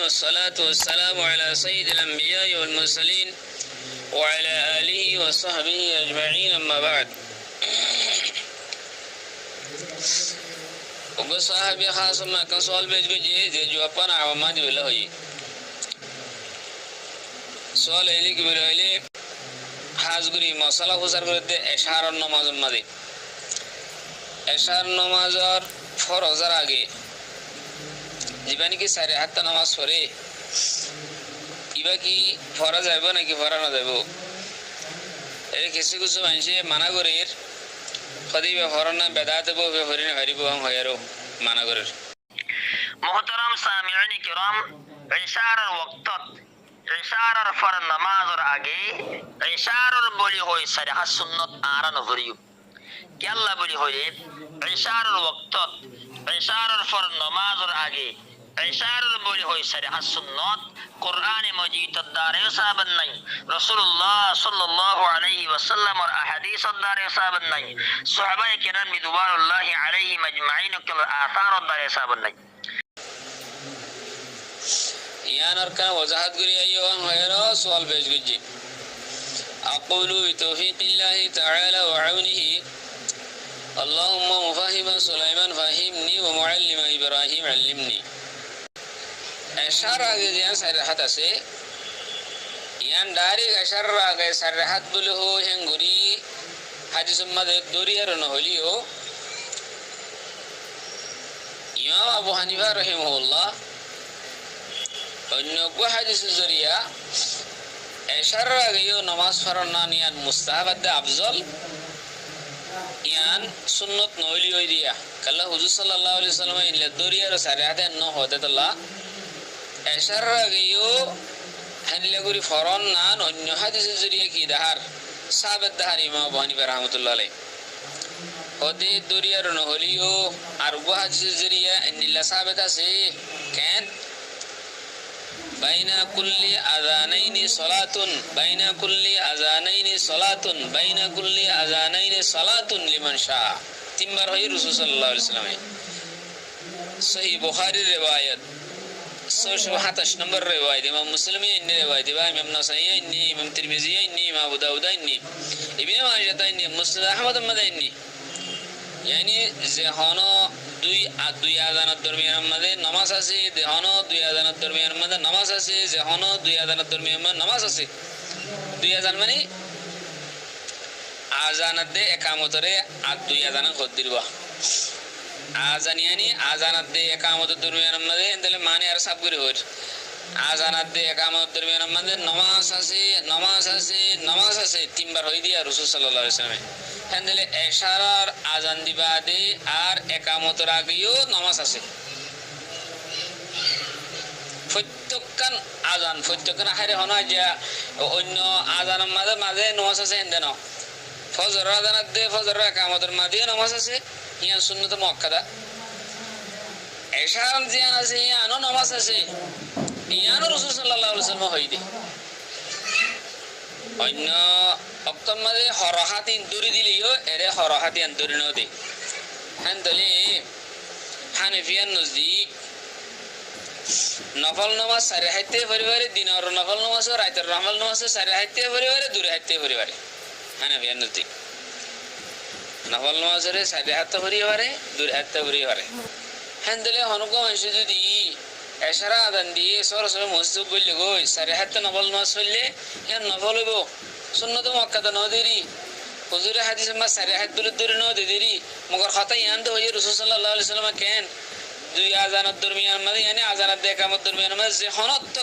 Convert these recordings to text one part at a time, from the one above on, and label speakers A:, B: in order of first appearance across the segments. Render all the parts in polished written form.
A: والصلاة والسلام على سيد الأنبياء والمرسلين وعلى آله وصحبه أجمعين أما بعد وقال صحابي خاصة ما كان سؤال بيجي جوابنا عوامات بالله سؤال إليك بالله হাজগুড়ি মশলা খুসার বিরুদ্ধে এশার নামাজের মাঝে এশার নামাজের ফরজের আগে জীবানি কি সাড়ে হাতটা নামাজ পড়ে ইবা কি ফরা যাব নাকি ফরা না যাব এর কিছু কিছু মানুষে মানা করে কদিবা ফরা না বেদা দেব হরিণ হরিব হয়ারো মানা করে
B: محترم سامعین کرام عشاء وقت عشاء ফর নামাজের আগে عشاء বলি হয় সারিহা সুন্নাত আরান হরিও কি আল্লাহ বলি হয় عشاء وقت عشاء ফর নামাজের আগে عشاء বলি হয় সারিহা সুন্নাত কুরআন মজিদ দারে সাহাবান নাই রাসূলুল্লাহ সাল্লাল্লাহু আলাইহি ওয়াসাল্লাম এর আহাদিস দারে সাহাবান নাই সাহাবায়ে কিরাম রিদওয়ানুল্লাহি আলাইহিম আজমাইন কল আসার দারে সাহাবান নাই
A: ইয়ান আরকান ওয়াজাহাত করি আইয়ুন হয়রা সুয়াল পেশ করছি أقول بتوفيق الله تعالى وعونه اللهم مفهم سليمان فهمني ومعلم إبراهيم علمني إشارة جيان سرحت أسي ইয়ান ডাইরেক্ট আশার আগে সারহাত বলে হো হেঙ্গুরি হাদিস মধ্যে দরিয়ার নহলিও ইমাম আবু হানিফা রাহিমাহুল্লাহ অন্য কো হাদিস জরিয়া এশার আগেও নামাজ পড়ার না নিয়ান মুস্তাহাবাদ আফজল ইয়ান সুন্নত নহলি হই দিয়া কাল্লা হুজুর সাল্লাল্লাহু আলাইহি ওয়াসাল্লাম ইল্লা দরিয়ার সারহাতে ন হতে তাল্লা এশার আগেও হানিলা করি ফরন না অন্য হাদিস জরিয়া কি দাহার সাহাবাত দাহার ইমাম আবু হানিফা রাহমাতুল্লাহ আলাইহি ওদে দরিয়ার নহলিও আর গো হাদিস জরিয়া ইল্লা সাহাবাত আছে কেন বাইনা কুল্লি আযানাইনি সালাতুন বাইনা কুল্লি আযানাইনি সালাতুন বাইনা কুল্লি আযানাইনি সালাতুন লিমান শাআ তিনবার হয় রাসূল সাল্লাল্লাহু আলাইহি ওয়াসাল্লাম সহিহ বুখারীর riwayat 627 নম্বর riwayat ইমাম মুসলিম এর riwayat ইমাম নাসাই এর ইমাম তিরমিজি এর ইমাম আবু দাউদ এর ইবনে মাজাহ এর মুসনাদ আহমদ এর yani যেহনো দুই আযানের দরমিয়ানের মধ্যে নামাজ আছে যেহনো দুই আযানের দরমিয়ানের মধ্যে নামাজ আছে যেহনো দুই আযানের দরমিয়ানের মধ্যে নামাজ আছে দুই আযান মানে আযানের দে একামতরে আর দুই আযানের হদ্দিরবা আযান yani আযানের দে একামতের দরমিয়ানের মধ্যে এন্ডলে মানে আর সব করে হর আযানের দে একামতের দরমিয়ানের মধ্যে নামাজ আছে তিনবার হই দিয়া রাসূল সাল্লাল্লাহু আলাইহি ওয়াসাল্লাম হেন্দলে এশারার আজান দিবা দে আর একামতের আগেও নামাজ আছে প্রত্যেকখান আজান প্রত্যেকখান হারে হনা যে অন্য আজানের মাঝে মাঝে নামাজ আছে হেন্দে ন ফজর আজানের দে ফজর একামতের মাঝে নামাজ আছে ইয়ান সুন্নত মুআক্কাদা এশার জিয়ান আছে ইয়ানও নামাজ আছে ইয়ানও রাসূল সাল্লাল্লাহু আলাইহি ওয়াসাল্লাম হইদে অন্য অক্তম মাঝে হরহাতিন দূরি দিলিও এরে হরহাতিন দূরি ন দে হেন্দলে হানাফিয়ান নজদিক নফল নামাজ সারে হাইতে পরিবারে দিনের নফল নামাজ ও রাতের নফল নামাজ সারে হাইতে পরিবারে দূরে হাইতে পরিবারে হানাফিয়ান নজদিক নফল নামাজের সারে হাতে পরিবারে দূরে হাতে পরিবারে হেন্দলে হনক মানুষ যদি এশারা আদান দিয়ে সরাসরি মসজিদ বললে গই সারে হাতে নফল নামাজ পড়লে ইয়ান নফল হইব সুন্নত মুআক্কাদা ন দেরি হুজুরে হাদিস মা সারে হাত দূরে ন দেরি মগর খাতা ইয়ান তো হই রাসূল সাল্লাল্লাহু আলাইহি ওয়াসাল্লাম কেন দুই আযানের দরমিয়ান মানে yani আযানের দে একামত দরমিয়ান মানে যে হনত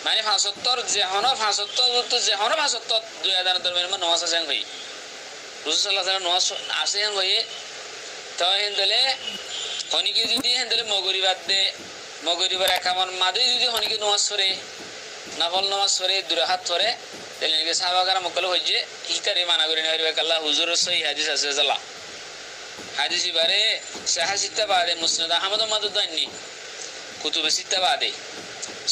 A: মানে 75 যে হন 75 তো যে হন 75 দুই আযানের দরমিয়ান মানে নামাজ আছে ভাই রাসূল সাল্লাল্লাহু আলাইহি ওয়াসাল্লাম নামাজ আছে ভাই তো হেন্দলে হনিকে যদি হেন্দলে মগরিবার একামত মাদে যদি হনিকে নামাজ পড়ে নফল নামাজ পড়ে দূরে হাত ধরে তাহলে নিকে সাহাবাগারা মুকল্লাফ হইছে ইকারে মানা করে নেবে আল্লাহ হুজুর সহি হাদিস আছে জালা হাদিস বারে সাহা সিত্তা বাদে মুসনাদ আহমদ মাদুদানি কুতুব সিত্তা বাদে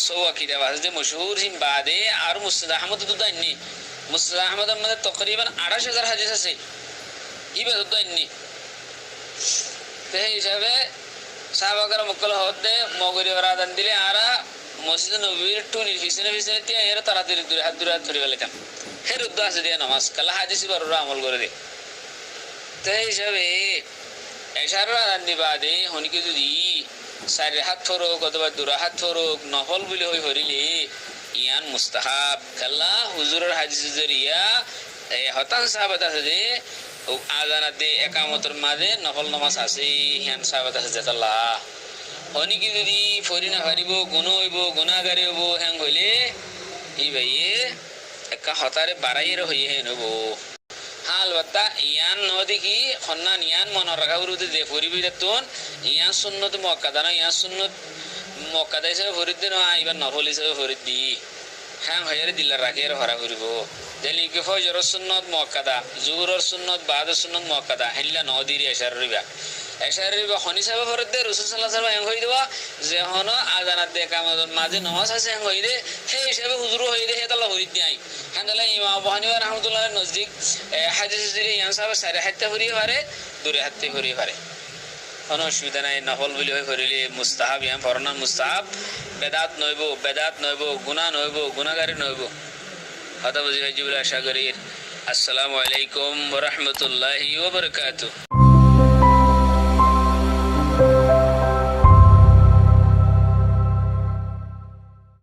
A: সওয়া কিতাব আছে মশহুর হিম বাদে আর মুসনাদ আহমদ দুদানি মুসনাদ আহমদ মধ্যে তকরিবান 28000 হাদিস আছে ইবা দুদানি তে হিসাবে সাহাবাগারা মুকল্লাফ হতে মগরিবার আযান দিলে আরা মসজিদ নবীর টুনির পিছনে পিছনে তিয়া এর তাড়াতাড়ি দূরে হাত ধরে ফেলাইতাম হে রুদ্দ আছে দিয়ে নামাজ কালা হাদিসি বারোরা আমল করে দে তো এই হিসাবে এশারা রান্ধি বাদে হনিকে যদি চারি হাত ফরক অথবা দুরা হাত ফরক নফল বলে হই হরিলে ইয়ান মুস্তাহাব কাল্লা হুজুরের হাদিস জরিয়া হতান সাহাবাত আছে যে আজানাত দে একামতের মাঝে নফল নামাজ আছে হিয়ান সাহাবাত আছে যেতাল্লা অনেকে যদি ফরি না পারিব গুণ হইব গুণাগারি হইব হ্যাং হইলে এই ভাইয়ে একা হতারে বাড়াইয়ের হইয়ে হেন হইব হাল বাত্তা ইয়ান নদীকি খন্নান ইয়ান মনে রাখা উরুতে যে ফরিবি তুন ইয়ান সুন্নত মক্কাদা না ইয়ান সুন্নত মক্কাদা হিসেবে ফরিদ দি নয় এবার নফল হিসেবে ফরিদ দি হ্যাং হইয়ারে দিল্লা রাখি আর হরা করিব যেলি কি ফজরের সুন্নত মক্কাদা জুহুরের সুন্নত বাদের সুন্নত মক্কাদা হেল্লা নদীর এশার রিবা খনি সাহেব ফরত দে রসুল সাল্লাহ সাল্লাম হেং হই দেওয়া যে হন আজানাত দে কামাদের মাঝে নমাজ আছে হেং হই দে সেই হিসাবে হুজুরও হই দে হেতাল্লাহ হরিদ দিয়াই হ্যাঁ তাহলে ইমাম আবু হানিফা রাহমাতুল্লাহ নজদিক হাদিস দিলে ইয়ান সাহেব সাড়ে হাতে ফুরিয়ে পারে দূরে হাতে ফুরিয়ে পারে কোনো অসুবিধা নাই নফল বলি হয়ে করিলে মুস্তাহাব ইয়ান ফরনান মুস্তাহাব বেদাত নইব গুনাহ নইব গুনাহগারি নইব কথা বুঝি ভাই জীবনে আশা করি আসসালামু আলাইকুম ওয়া রাহমাতুল্লাহি ওয়া বারাকাতুহু